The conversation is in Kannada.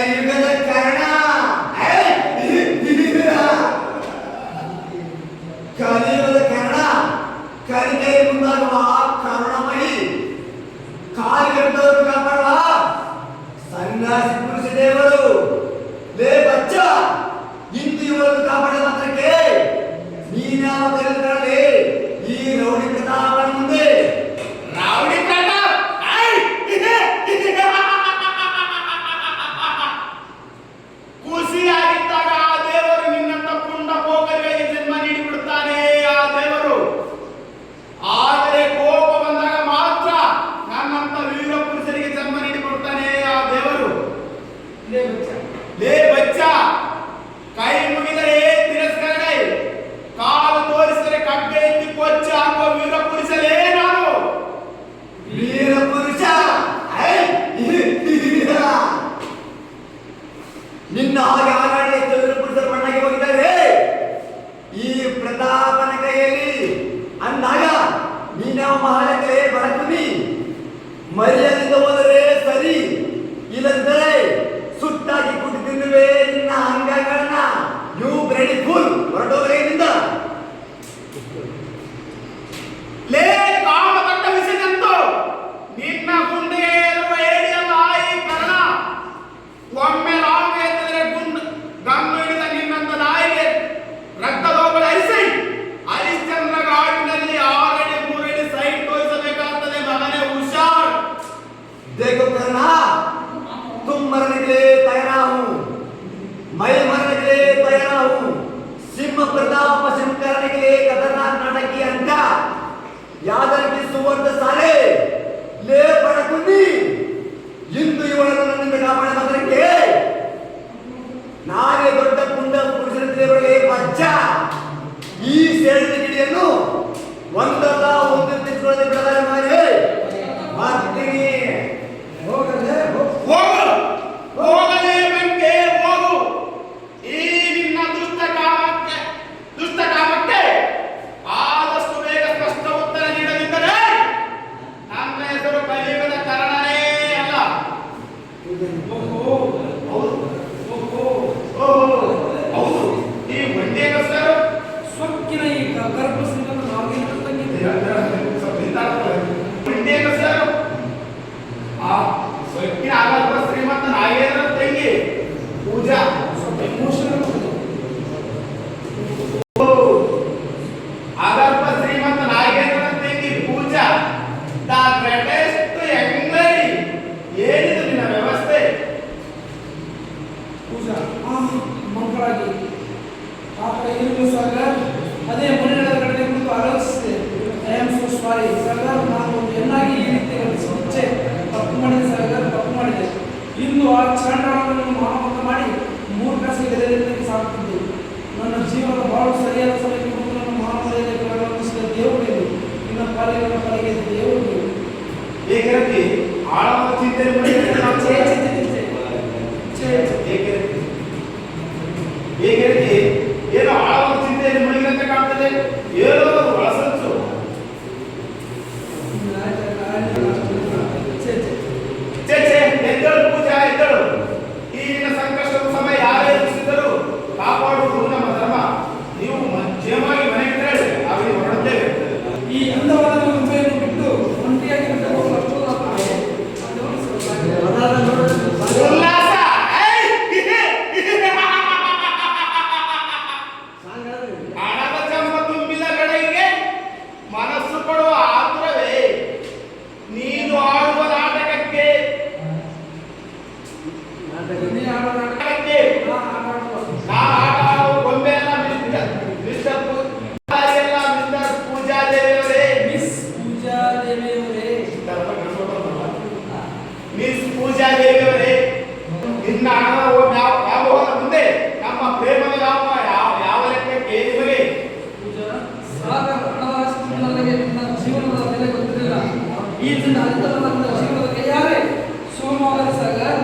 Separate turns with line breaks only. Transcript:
ಕಲಿಯುಗದ ಕಾರಣ ಕಲಿಯುಗದ ಕಾರಣ ಕಲಿಕೆ ಮುಂದಾಗುವ ಕರುಣಮಯಿ ಕಾರ್ಯದವರು ಕಾಪಾಡುವ ಸನ್ಯಾಸಿ ಪುರುಷ ದೇವರು ಲೇ ಬಚ್ಚ ಇಂದು ಇವರನ್ನು ಕಾಪಾಡ ಮಾತ್ರಕ್ಕೆ ನೀನ್ಯಾವ ಕಲಿತರಲ್ಲಿ ಈ ರೌಡಿ ಪ್ರತಾಪನ ಮುಂದೆ
ರೌಡಿ ಪ್ರತಾಪ್ ಖುಷಿಯಾಗಿದ್ದಾಗ ಆ ದೇವರು ನಿನ್ನಂತ ಪುಂಡ ಪೋಕರಿಗೆ ಜನ್ಮ ನೀಡಿಬಿಡುತ್ತಾನೆ ಆ ದೇವರು. ಆದರೆ ಕೋಪ ಬಂದಾಗ ಮಾತ್ರ ನನ್ನಂತ ವೀರ ಪುರುಷರಿಗೆ ಜನ್ಮ ನೀಡಿಬಿಡುತ್ತಾನೆ ಆ ದೇವರು. ಲೇ ಬಚ್ಚ, ಕೈ ಮುಗಿದರೆ ತಿರಸ್ಕರಣೆ, ಕಾಲು ತೋರಿಸಿದರೆ ಕಡ್ಡೆ ಎತ್ತಿ ಕೊಚ್ಚ ಅನ್ನುವ ವೀರ ಪುರುಷಲೇ ನಾನು.
ವೀರ ಪುರುಷ ನಿನ್ನ ಹಾಗೆ ಆಗಾಡಿ ವೀರ ಪುರುಷರ ಬಣ್ಣಕ್ಕೆ ಹೋಗಿದ್ದಾರೆ ಈ ಪ್ರತಾಪನ ಕೈಯಲ್ಲಿ ಅಂದಾಗ ನೀನ್ಯಾವ ಮಹಾಲಕಲೆ ಬಡಕುನಿ ಮರ್ಯಾದಿಂದ ಹೋದರೆ ಸರಿ, ಇಲ್ಲದಿದ್ದರೆ ಸುಟ್ಟಾಗಿ ಕುಟ್ಟಿ ತಿನ್ನುವೆ ನಿನ್ನ ಅಂಗಗಳನ್ನ. ಯು ಬ್ರೆಡಿ ಫುಲ್ ಹೊರಟೋದ್ರಿಂದ
ಲೇ ಕಾಮಕಟ್ಟ ವಿಷಯದಂತೂ ನಿನ್ನ ಗುಂಡಿಗೆ ಇರುವ ಏಡಿಯಲ್ಲ ಈ ಕಾರಣ. ಒಮ್ಮೆ ಲಾಂಗ್ ಎತ್ತಿದರೆ ಗನ್ನು ಹಿಡಿದ ನಿನ್ನಂತ ನಾಯಿಗೆ ರಕ್ತದೋಬಳ ಹರಿಶ್ಚಂದ್ರ ಘಾಟಿನಲ್ಲಿ 6 ಅಡಿ 3 ಅಡಿ ಸೈಡ್ ತೋರಿಸಬೇಕಾಗ್ತದೆ ಮಗನೇ, ಹುಷಾರ್.
देखो करना, तुम मरने के लिए तैयार हूँ, मैं मरने के लिए तैयार हूँ. सिंह प्रताप पसंद करने के लिए खतरनाक नाटक की अंका यादव की सुवर्ण साले ले पड़कुंदी इंदु ಇವಳನ್ನು ನನ್ನಿಂದ ಕಾಪಾಡ ಮಾತ್ರಕ್ಕೆ ನಾನೇ ದೊಡ್ಡ ಪುಂಡ ಪುರುಷರ ದೇವರಿಗೆ ಬಚ್ಚ ಈ ಸೇಡಿನ ಗಿಡಿಯನ್ನು ಒಂದಲ್ಲ ಒಂದು ತಿಳ್ಕೊಳ್ಳದೆ ಬಿಡಲಾರೆ ಮಾಡಿ ಮಾಡ್ತೀನಿ.
ಹೋಗಲೇ ಬೆಂಕೆ ಹೋಗು. ಈ ನಿನ್ನ ದುಷ್ಟ ಕಾಮಕ್ಕೆ ಆದಷ್ಟು ಬೇಗ ಸ್ಪಷ್ಟ ಉತ್ತರ ನೀಡದಿದ್ದರೆ ನನ್ನ ಹೆಸರು ಕಲಿಯುಗದ ಕಾರಣನೇ ಅಲ್ಲ. ಹೌದು, ಈ ಬಂಡಿಯ ಹೆಸರು
ಸೊಕ್ಕಿನ ಈ ಗರ್ಭಸಿಂಹನ ನಾಗೇಂದ್ರ ತಂಗಿದ್ದೆ.
ಬಂಡಿಯ ಹೆಸರು ಆ ಸೊಕ್ಕಿನ ಆಗರ್ಭ ಶ್ರೀಮಂತ ನಾಗೇಂದ್ರ ತಂಗಿ ಪೂಜಾ. ಆಗರ್ಭ ಶ್ರೀಮಂತ ನಾಗೇಂದ್ರ ತಂಗಿ ಪೂಜಾ, ದ ಗ್ರೇಟೆಸ್ಟ್ ಯಂಗ್ ಲೇಡಿ. ಏನಿದು ನಿನ್ನ ವ್ಯವಸ್ಥೆ?
ಪೂಜಾ ಮಕ್ಕಳಾಗಿ ಆ ಕಡೆ ಇರಲು ಸಾಗರ್ ಅದೇ ಮನೆಗಳ ಕಡೆ ಕುರಿತು ಆಲೋಚಿಸಿದೆ. I am so sorry Sagar, ನಾನು ಚೆನ್ನಾಗಿ ಈ ರೀತಿ ಇಚ್ಛೆ ತಪ್ಪು ಮಾಡಿದೆ ಸಾಗರ್, ತಪ್ಪು ಮಾಡಿದೆ. ಇಂದು ಆ ಚಾಂಡಾಳವನ್ನು ಮಾನವಂತ ಮಾಡಿ 3 ಕಾಸಿಗೆ ಎದೆಯಲ್ಲಿ ಸಾಗುತ್ತಿದ್ದೆ. ನನ್ನ ಜೀವನದ ಬಾಳು ಸರಿಯಾದ ಸಮಯಕ್ಕೆ ಬಂದು ನನ್ನ ಮಾನವತೆಯಲ್ಲಿ ಪ್ರಾರಂಭಿಸಿದ ದೇವರು ನಿನ್ನ ಪಾಲಿಗೆ ದೇವರು
ಏಕರತಿ ಆಳವಾದ ಚಿಂತನೆ ಏಕರತಿ ಏನೋ ಆಳವಾದ ಚಿಂತೆಯಲ್ಲಿ ಮುಳುಗಿದಂತೆ ಕಾಣ್ತದೆ. ಏನೋ ಒಳಸಂಚು. ಎದ್ದಳು ಪೂಜಾ, ಎದ್ದಳು. ಈ ನಿನ್ನ ಸಂಕಷ್ಟದ ಸಮಯ ಯಾರೇ ಎದುರಿಸಿದರೂ ಕಾಪಾಡುವುದು ನಮ್ಮ ಧರ್ಮ. ನೀವು ಕ್ಷೇಮವಾಗಿ ಮನೆಗೆ ತೆರಳಿ ನಾವೇ ಹೊರಡುತ್ತೇವೆ.
ಈ ಅಂದವಾದ ಮುಂಬೈಯನ್ನು ಬಿಟ್ಟು ಒಂಟಿಯಾಗಿ
ಉಲ್ಲಾಸ. ಹಣದ ಚಮ್ಮ ತುಂಬಿದ ಕಡೆಗೆ ಮನಸ್ಸು ಪಡುವ ಆತುರವೇ. ನೀನು ಆಡುವ ನಾಟಕಕ್ಕೆ ಗೊಂಬೆ ಎಲ್ಲ ಮಿಸ್ಟರ್ ಪೂಜಾ ದೇವಿಯವರೇ,
ಮಿಸ್ ಪೂಜಾ ದೇವಿಯವರೇ,
ಮಿಸ್ ಪೂಜಾ ದೇವಿಯವರೇ, ನಿನ್ನ ಹಣದ ವ್ಯಾಮೋಹದ ಮುಂದೆ ನಮ್ಮ ಪ್ರೇಮದ ಯಾವ ಲೆಕ್ಕಕ್ಕೆ ನಿಮಗೆ?
ಪೂಜಾ ಸಾಗರ್ ಹಣದ ಆಸ್ತಿ ನನಗೆ ನನ್ನ ಜೀವನದ ಬೆಲೆ ಗೊತ್ತಿರಲಿಲ್ಲ. ಈ ದಿನ ಅರ್ಥವಾದ ಜೀವನದ ಕೈಯಾರೆ ಸೋಮವಾರ ಸಾಗರ್